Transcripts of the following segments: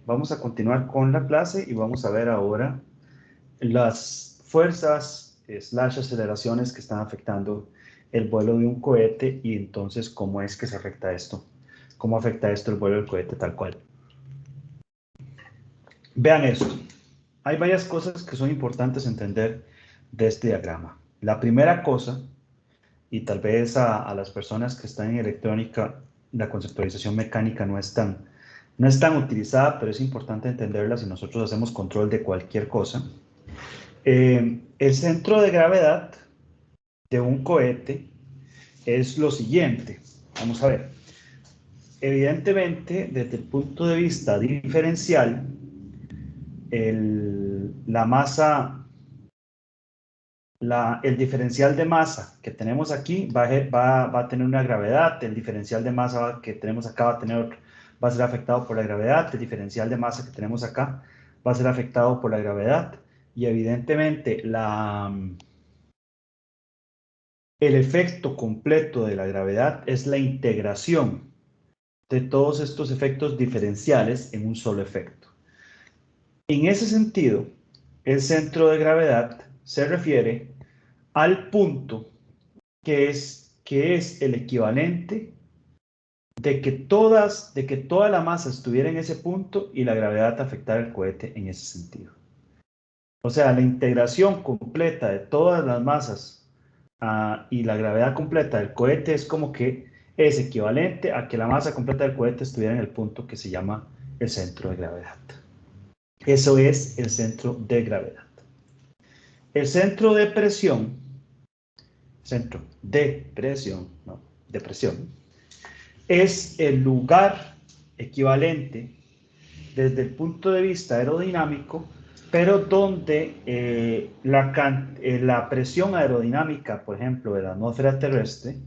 Vamos a continuar con la clase y vamos a ver ahora las fuerzas slash aceleraciones que están afectando el vuelo de un cohete y entonces cómo es que se afecta esto. Cómo afecta esto el vuelo del cohete tal cual. Vean esto. Hay varias cosas que son importantes entender de este diagrama. La primera cosa, y tal vez a las personas que están en electrónica, la conceptualización mecánica no es tan utilizada, pero es importante entenderla si nosotros hacemos control de cualquier cosa. El centro de gravedad de un cohete es lo siguiente. Vamos a ver. Evidentemente, desde el punto de vista diferencial, la masa, el diferencial de masa que tenemos aquí va a tener una gravedad, el diferencial de masa que tenemos acá va a ser afectado por la gravedad, el diferencial de masa que tenemos acá va a ser afectado por la gravedad, y evidentemente el efecto completo de la gravedad es la integración de todos estos efectos diferenciales en un solo efecto. En ese sentido, el centro de gravedad se refiere al punto que es el equivalente de que toda la masa estuviera en ese punto y la gravedad afectara el cohete en ese sentido. O sea, la integración completa de todas las masas y la gravedad completa del cohete es como que es equivalente a que la masa completa del cohete estuviera en el punto que se llama el centro de gravedad. Eso es el centro de gravedad. El centro de presión, no, de presión, es el lugar equivalente desde el punto de vista aerodinámico, pero donde la presión aerodinámica, por ejemplo, de la atmósfera terrestre,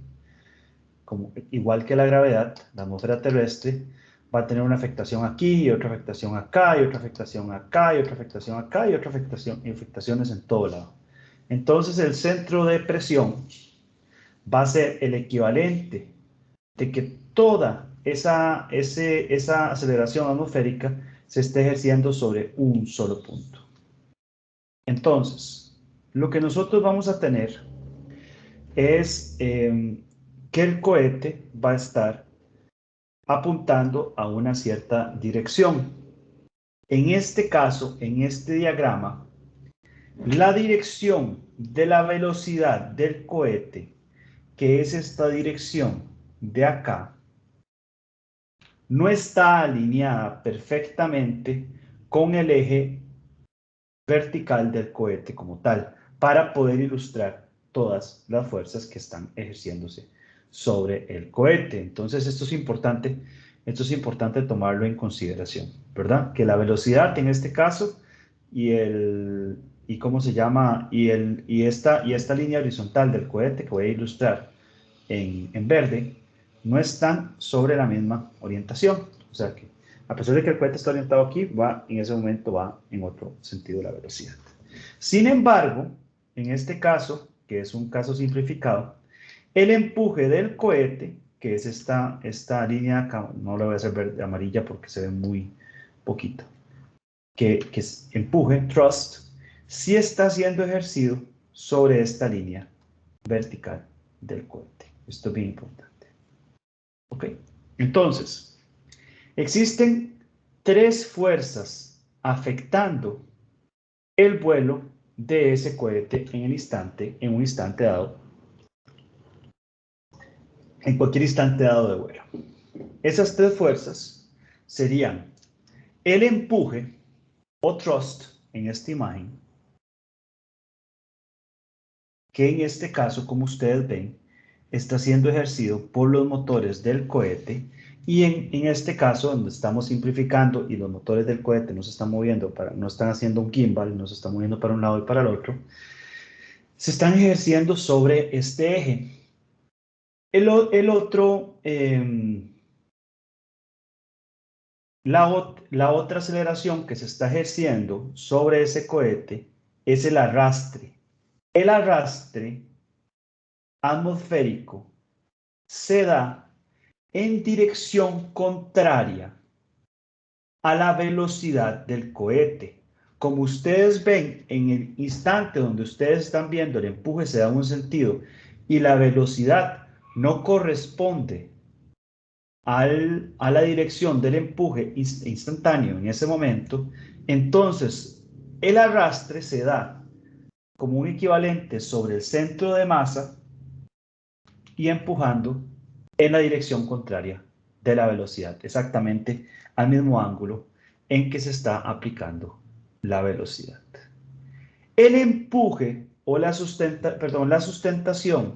igual que la gravedad, la atmósfera terrestre va a tener una afectación aquí, y otra afectación acá, y otra afectación acá, y otra afectación acá, y otra afectación, y afectaciones en todo lado. Entonces el centro de presión va a ser el equivalente de que toda esa aceleración atmosférica se esté ejerciendo sobre un solo punto. Entonces, lo que nosotros vamos a tener es que el cohete va a estar apuntando a una cierta dirección. En este caso, en este diagrama, la dirección de la velocidad del cohete, que es esta dirección de acá, no está alineada perfectamente con el eje vertical del cohete como tal, para poder ilustrar todas las fuerzas que están ejerciéndose sobre el cohete. Entonces esto es importante tomarlo en consideración, ¿verdad? Que la velocidad en este caso y cómo se llama, y esta línea horizontal del cohete que voy a ilustrar en verde, no están sobre la misma orientación. O sea que, a pesar de que el cohete está orientado aquí, en ese momento va en otro sentido la velocidad. Sin embargo, en este caso, que es un caso simplificado, el empuje del cohete, que es esta línea acá, no la voy a hacer verde, amarilla porque se ve muy poquito, que es empuje, thrust, sí está siendo ejercido sobre esta línea vertical del cohete. Esto es bien importante. ¿Ok? Entonces, existen tres fuerzas afectando el vuelo de ese cohete en un instante dado, en cualquier instante dado de vuelo. Esas tres fuerzas serían el empuje o thrust en esta imagen, que en este caso, como ustedes ven, está siendo ejercido por los motores del cohete, y en este caso, donde estamos simplificando y los motores del cohete no se están moviendo, no están haciendo un gimbal, no se están moviendo para un lado y para el otro, se están ejerciendo sobre este eje. La otra aceleración que se está ejerciendo sobre ese cohete es el arrastre. El arrastre atmosférico se da en dirección contraria a la velocidad del cohete. Como ustedes ven, en el instante donde ustedes están viendo el empuje se da un sentido y la velocidad no corresponde a la dirección del empuje instantáneo en ese momento, entonces el arrastre se da como un equivalente sobre el centro de masa y empujando en la dirección contraria de la velocidad, exactamente al mismo ángulo en que se está aplicando la velocidad. El empuje o la sustentación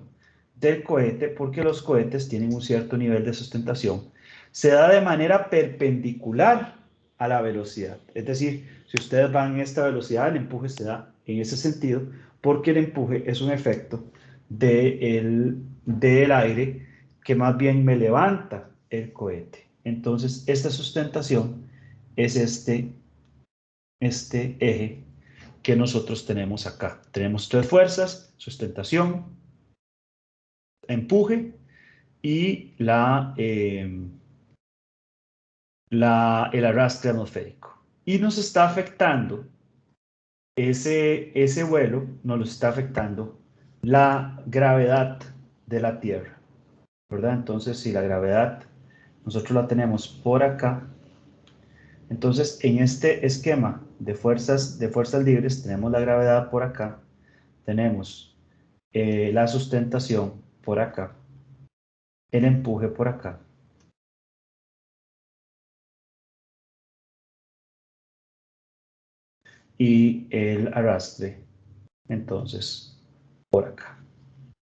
del cohete, porque los cohetes tienen un cierto nivel de sustentación, se da de manera perpendicular a la velocidad. Es decir, si ustedes van en esta velocidad, el empuje se da en ese sentido, porque el empuje es un efecto del aire que más bien me levanta el cohete. Entonces, esta sustentación es este eje que nosotros tenemos acá. Tenemos tres fuerzas: sustentación, empuje y el arrastre atmosférico. Y nos está afectando ese vuelo, nos lo está afectando la gravedad de la Tierra, ¿verdad? Entonces, si la gravedad nosotros la tenemos por acá, entonces en este esquema de fuerzas libres tenemos la gravedad por acá, tenemos la sustentación por acá, el empuje por acá y el arrastre, entonces, por acá.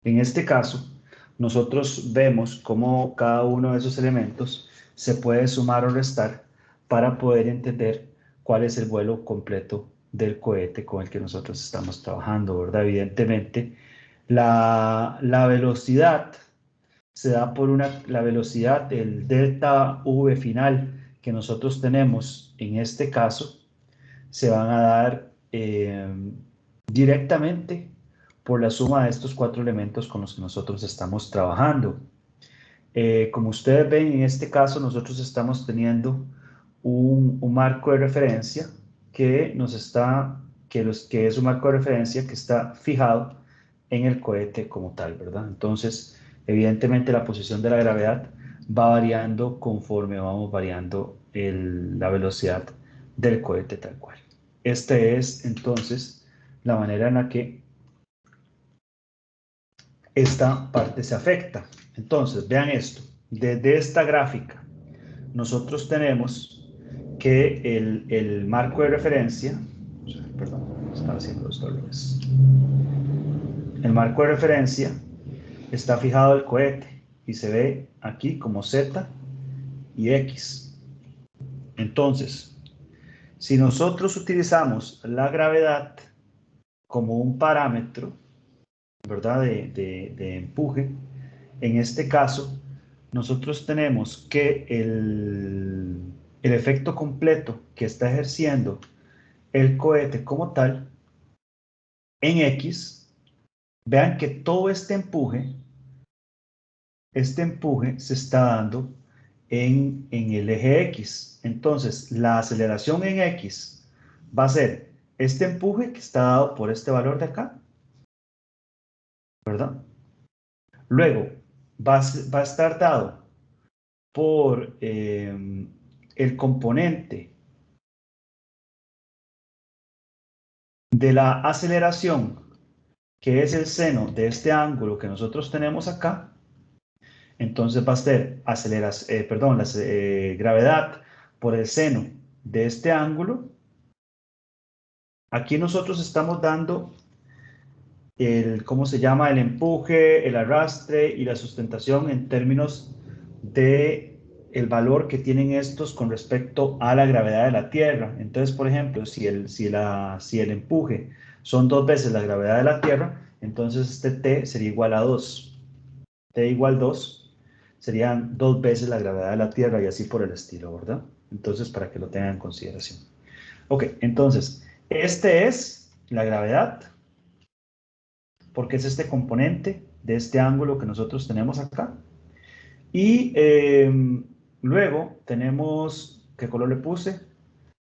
En este caso, nosotros vemos cómo cada uno de esos elementos se puede sumar o restar para poder entender cuál es el vuelo completo del cohete con el que nosotros estamos trabajando, ¿verdad? Evidentemente, la velocidad se da por la velocidad, el delta V final que nosotros tenemos en este caso, se van a dar directamente por la suma de estos cuatro elementos con los que nosotros estamos trabajando. Como ustedes ven, en este caso nosotros estamos teniendo un marco de referencia que es un marco de referencia que está fijado en el cohete como tal, ¿verdad? Entonces, evidentemente la posición de la gravedad va variando conforme vamos variando la velocidad del cohete tal cual. Esta es entonces la manera en la que esta parte se afecta. Entonces, vean esto. Desde esta gráfica, nosotros tenemos que el marco de referencia, perdón, estaba haciendo esto al revés. El marco de referencia está fijado al cohete y se ve aquí como Z y X. Entonces, si nosotros utilizamos la gravedad como un parámetro, ¿verdad? De empuje, en este caso, nosotros tenemos que el efecto completo que está ejerciendo el cohete como tal, en X, vean que todo este empuje se está dando en el eje X. Entonces, la aceleración en X va a ser este empuje que está dado por este valor de acá, ¿verdad? Luego, va a estar dado por el componente de la aceleración, que es el seno de este ángulo que nosotros tenemos acá. Entonces va a ser gravedad por el seno de este ángulo. Aquí nosotros estamos dando ¿cómo se llama? El empuje, el arrastre y la sustentación en términos de el valor que tienen estos con respecto a la gravedad de la Tierra. Entonces, por ejemplo, si el empuje son 2 veces la gravedad de la Tierra, entonces este T sería igual a 2. T igual 2 serían 2 veces la gravedad de la Tierra y así por el estilo, ¿verdad? Entonces, para que lo tengan en consideración. Ok, entonces, este es la gravedad, porque es este componente de este ángulo que nosotros tenemos acá. Y luego tenemos, ¿qué color le puse?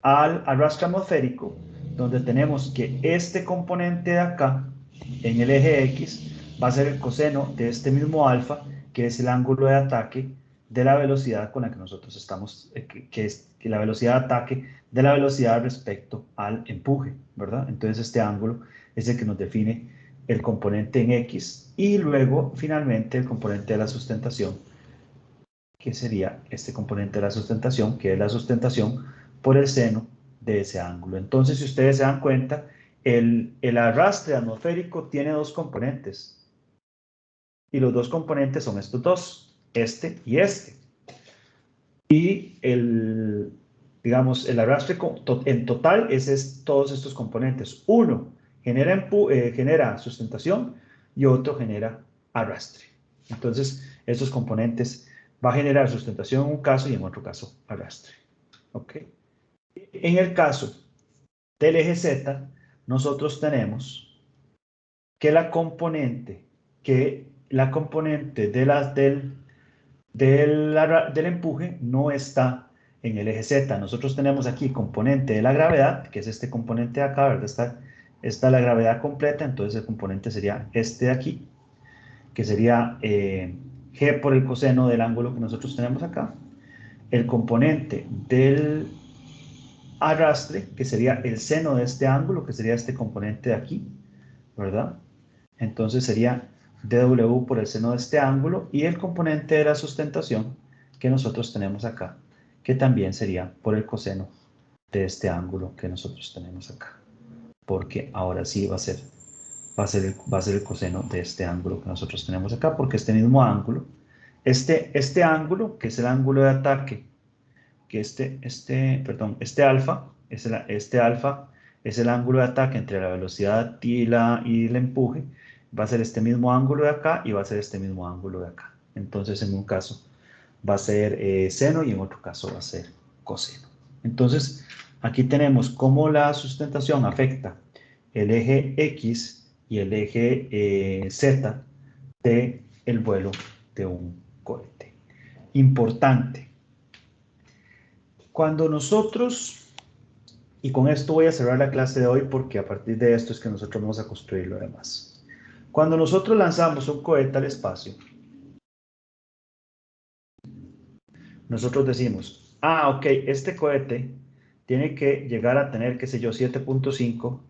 al arrastre atmosférico, donde tenemos que este componente de acá, en el eje X, va a ser el coseno de este mismo alfa, que es el ángulo de ataque de la velocidad con la que nosotros estamos, que es la velocidad de ataque de la velocidad respecto al empuje, ¿verdad? Entonces este ángulo es el que nos define el componente en X y luego finalmente el componente de la sustentación, que sería este componente de la sustentación, que es la sustentación por el seno de ese ángulo. Entonces, si ustedes se dan cuenta, el arrastre atmosférico tiene dos componentes. Y los dos componentes son estos dos, este y este. Y digamos, el arrastre en total es todos estos componentes. Uno genera sustentación y otro genera arrastre. Entonces, estos componentes va a generar sustentación en un caso y en otro caso arrastre. ¿Ok? En el caso del eje Z, nosotros tenemos que la componente del empuje no está en el eje Z. Nosotros tenemos aquí componente de la gravedad, que es este componente de acá, ¿verdad? Está la gravedad completa, entonces el componente sería este de aquí, que sería G por el coseno del ángulo que nosotros tenemos acá. El componente del arrastre, que sería el seno de este ángulo, que sería este componente de aquí, ¿verdad? Entonces sería dw por el seno de este ángulo y el componente de la sustentación que nosotros tenemos acá, que también sería por el coseno de este ángulo que nosotros tenemos acá, porque ahora sí va a ser el coseno de este ángulo que nosotros tenemos acá, porque este mismo ángulo, este ángulo, que es el ángulo de ataque, que este alfa, este alfa es el ángulo de ataque entre la velocidad y el empuje, va a ser este mismo ángulo de acá y va a ser este mismo ángulo de acá. Entonces, en un caso va a ser seno y en otro caso va a ser coseno. Entonces, aquí tenemos cómo la sustentación afecta el eje X y el eje Z de el vuelo de un cohete. Importante. Cuando nosotros, y con esto voy a cerrar la clase de hoy porque a partir de esto es que nosotros vamos a construir lo demás. Cuando nosotros lanzamos un cohete al espacio, nosotros decimos, ok, este cohete tiene que llegar a tener, qué sé yo, 7.5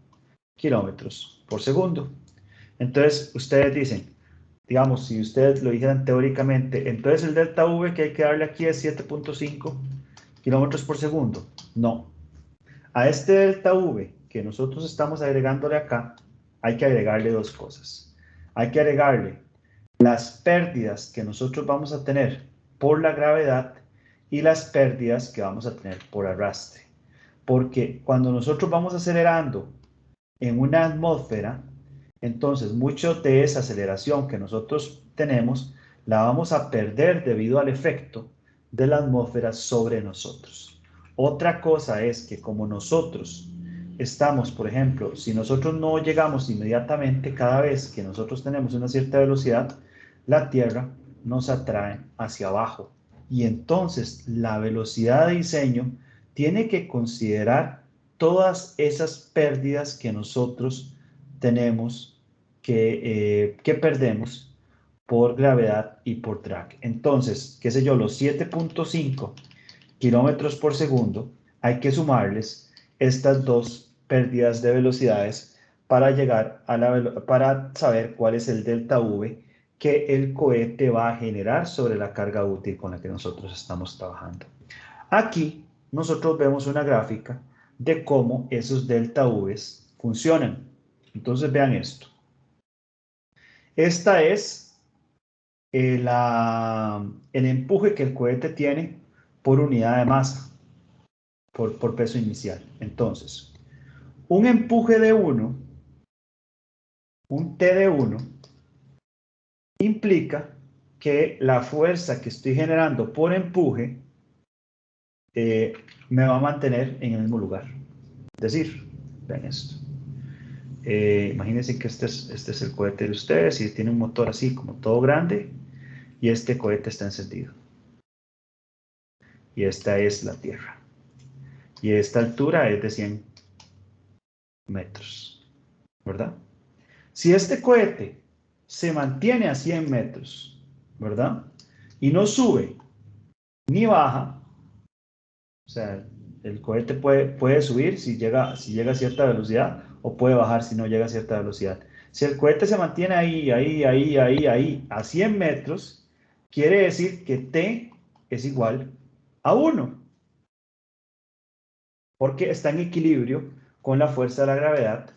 kilómetros por segundo. Entonces, ustedes dicen, digamos, si ustedes lo dijeran teóricamente, entonces el delta V que hay que darle aquí es 7.5 kilómetros por segundo. No. A este delta V que nosotros estamos agregándole acá, hay que agregarle dos cosas. Hay que agregarle las pérdidas que nosotros vamos a tener por la gravedad y las pérdidas que vamos a tener por arrastre. Porque cuando nosotros vamos acelerando en una atmósfera, entonces mucho de esa aceleración que nosotros tenemos la vamos a perder debido al efecto de la atmósfera sobre nosotros. Otra cosa es que como nosotros estamos, por ejemplo, si nosotros no llegamos inmediatamente, cada vez que nosotros tenemos una cierta velocidad, la Tierra nos atrae hacia abajo. Y entonces la velocidad de diseño tiene que considerar todas esas pérdidas que nosotros tenemos, que perdemos por gravedad y por drag. Entonces, qué sé yo, los 7.5 kilómetros por segundo, hay que sumarles estas dos pérdidas de velocidades para llegar para saber cuál es el delta V que el cohete va a generar sobre la carga útil con la que nosotros estamos trabajando. Aquí nosotros vemos una gráfica de cómo esos delta V's funcionan. Entonces vean esto. Esta es el empuje que el cohete tiene por unidad de masa, por peso inicial. Entonces, un empuje de 1, un T de 1, implica que la fuerza que estoy generando por empuje me va a mantener en el mismo lugar. Es decir, vean esto. Imagínense que este es el cohete de ustedes y tiene un motor así como todo grande y este cohete está encendido. Y esta es la Tierra. y esta altura es de 100 metros, ¿verdad? Si este cohete se mantiene a 100 metros, ¿verdad? Y no sube ni baja, o sea, el cohete puede subir si llega a cierta velocidad o puede bajar si no llega a cierta velocidad. Si el cohete se mantiene ahí, a 100 metros, quiere decir que T es igual a 1, porque está en equilibrio con la fuerza de la gravedad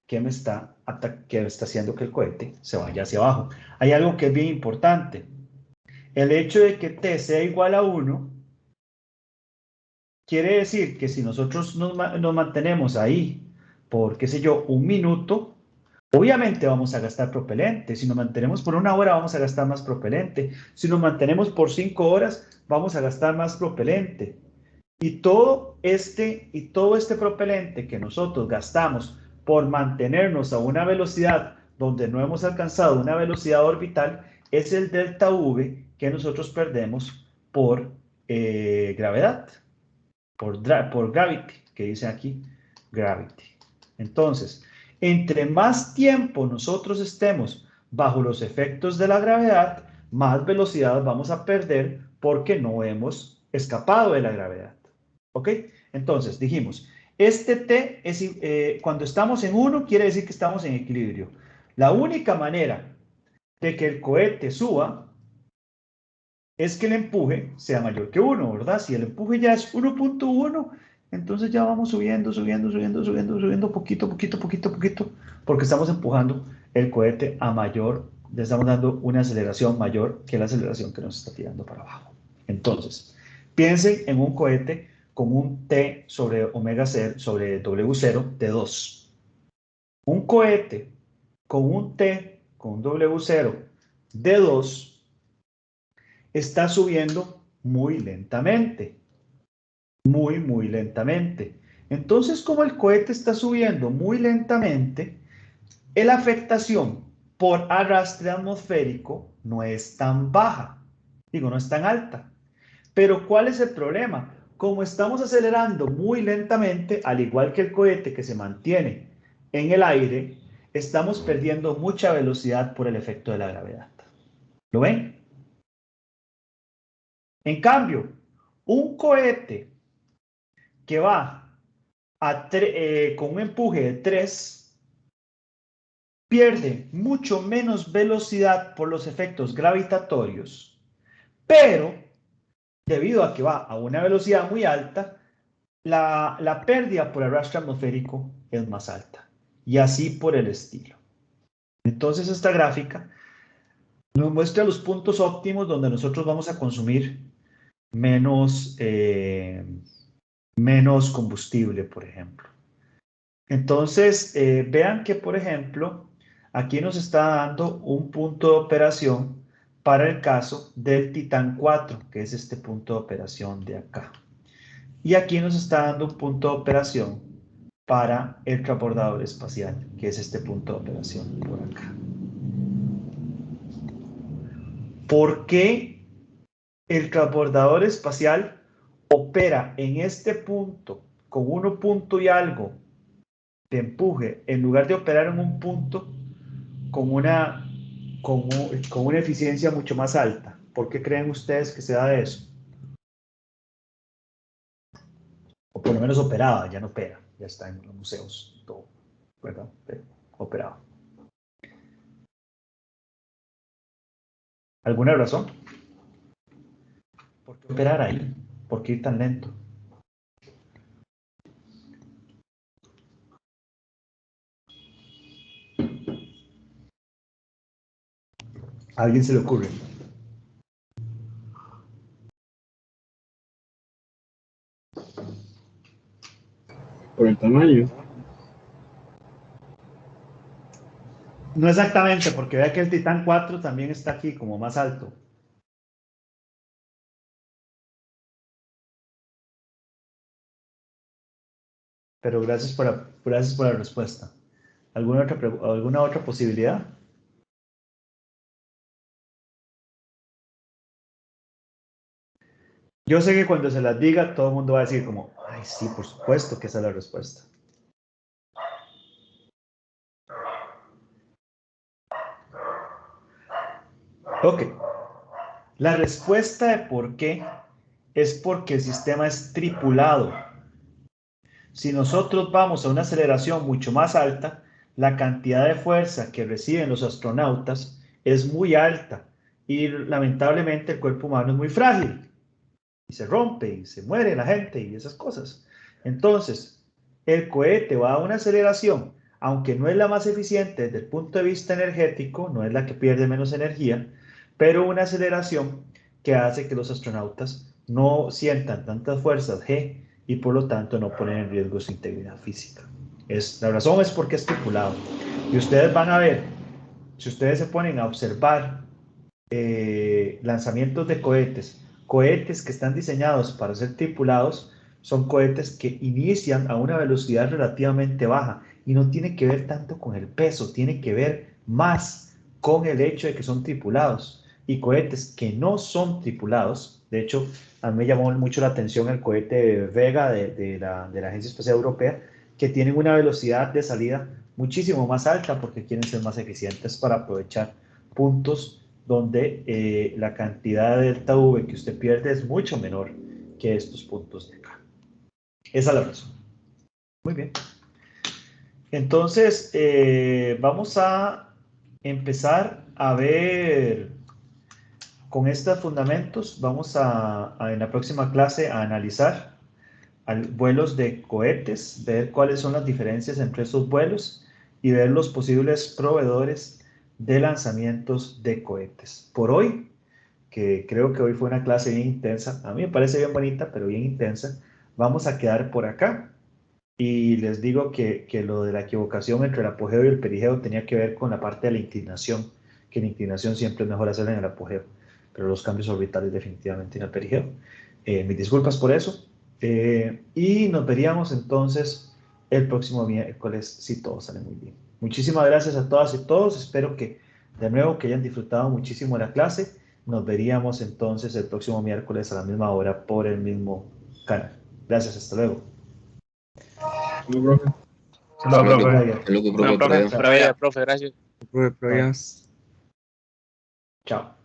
que está haciendo que el cohete se vaya hacia abajo. Hay algo que es bien importante. El hecho de que T sea igual a 1 quiere decir que si nosotros nos mantenemos ahí por, qué sé yo, un minuto, obviamente vamos a gastar propelente. Si nos mantenemos por una hora, vamos a gastar más propelente. Si nos mantenemos por 5 horas, vamos a gastar más propelente. Y todo este propelente que nosotros gastamos por mantenernos a una velocidad donde no hemos alcanzado una velocidad orbital es el delta V que nosotros perdemos por gravedad, por gravity, que dice aquí gravity. Entonces, entre más tiempo nosotros estemos bajo los efectos de la gravedad, más velocidad vamos a perder porque no hemos escapado de la gravedad. ¿Ok? Entonces, dijimos, este T es, cuando estamos en 1, quiere decir que estamos en equilibrio. La única manera de que el cohete suba es que el empuje sea mayor que 1, ¿verdad? Si el empuje ya es 1.1, entonces ya vamos subiendo, poquito, porque estamos empujando el cohete a mayor, le estamos dando una aceleración mayor que la aceleración que nos está tirando para abajo. Entonces, piensen en un cohete con un T sobre omega 0, sobre W0 de 2. Un cohete con un T, con un W0 de 2, está subiendo muy lentamente, muy lentamente. Entonces, como el cohete está subiendo muy lentamente, la afectación por arrastre atmosférico no es tan baja, digo, no es tan alta. Pero ¿cuál es el problema? Como estamos acelerando muy lentamente, al igual que el cohete que se mantiene en el aire, estamos perdiendo mucha velocidad por el efecto de la gravedad. ¿Lo ven? En cambio, un cohete que va con un empuje de 3 pierde mucho menos velocidad por los efectos gravitatorios, pero debido a que va a una velocidad muy alta, la pérdida por arrastre atmosférico es más alta. Y así por el estilo. Entonces esta gráfica nos muestra los puntos óptimos donde nosotros vamos a consumir menos, menos combustible, por ejemplo. Entonces, vean que, por ejemplo, aquí nos está dando un punto de operación para el caso del Titán 4, que es este punto de operación de acá. Y aquí nos está dando un punto de operación para el transbordador espacial, que es este punto de operación por acá. ¿Por qué el transbordador espacial opera en este punto con 1 punto y algo de empuje en lugar de operar en un punto con una eficiencia mucho más alta? ¿Por qué creen ustedes que se da de eso? O por lo menos operaba, ya no opera, ya está en los museos, todo, ¿verdad? Pero operaba. ¿Alguna razón? ¿Por qué operar ahí? ¿Por qué ir tan lento? ¿A alguien se le ocurre? Por el tamaño. No exactamente, porque vea que el Titán 4 también está aquí como más alto. Pero gracias por la respuesta. ¿Alguna otra posibilidad? Yo sé que cuando se las diga, todo el mundo va a decir como, ay, Ay, sí, por supuesto que esa es la respuesta. Ok. La respuesta de por qué es porque el sistema es tripulado. Si nosotros vamos a una aceleración mucho más alta, la cantidad de fuerza que reciben los astronautas es muy alta y lamentablemente el cuerpo humano es muy frágil y se rompe y se muere la gente y esas cosas. Entonces, el cohete va a una aceleración, aunque no es la más eficiente desde el punto de vista energético, no es la que pierde menos energía, pero una aceleración que hace que los astronautas no sientan tantas fuerzas G y por lo tanto no ponen en riesgo su integridad física. La razón es porque es tripulado. Y ustedes van a ver, si ustedes se ponen a observar lanzamientos de cohetes que están diseñados para ser tripulados, son cohetes que inician a una velocidad relativamente baja y no tiene que ver tanto con el peso, tiene que ver más con el hecho de que son tripulados. Y cohetes que no son tripulados, de hecho, a mí me llamó mucho la atención el cohete Vega de la Agencia Espacial Europea, que tienen una velocidad de salida muchísimo más alta porque quieren ser más eficientes para aprovechar puntos donde la cantidad de delta V que usted pierde es mucho menor que estos puntos de acá. Esa es la razón. Muy bien. Entonces, vamos a empezar a ver con estos fundamentos. Vamos en la próxima clase a analizar vuelos de cohetes, ver cuáles son las diferencias entre esos vuelos y ver los posibles proveedores de lanzamientos de cohetes. Por hoy, que creo que hoy fue una clase bien intensa, a mí me parece bien bonita, pero bien intensa, vamos a quedar por acá. Y les digo que lo de la equivocación entre el apogeo y el perigeo tenía que ver con la parte de la inclinación, que la inclinación siempre es mejor hacerla en el apogeo, pero los cambios orbitales definitivamente en el perigeo. Mis disculpas por eso. Y nos veríamos entonces el próximo miércoles si todo sale muy bien. Muchísimas gracias a todas y todos. Espero que de nuevo que hayan disfrutado muchísimo la clase. Nos veríamos entonces el próximo miércoles a la misma hora por el mismo canal. Gracias, hasta luego. No, profe. Saludos, Hasta profe. luego. Bueno, profe, Chao. pura vida, profe, gracias. Profe, Bye. Chao.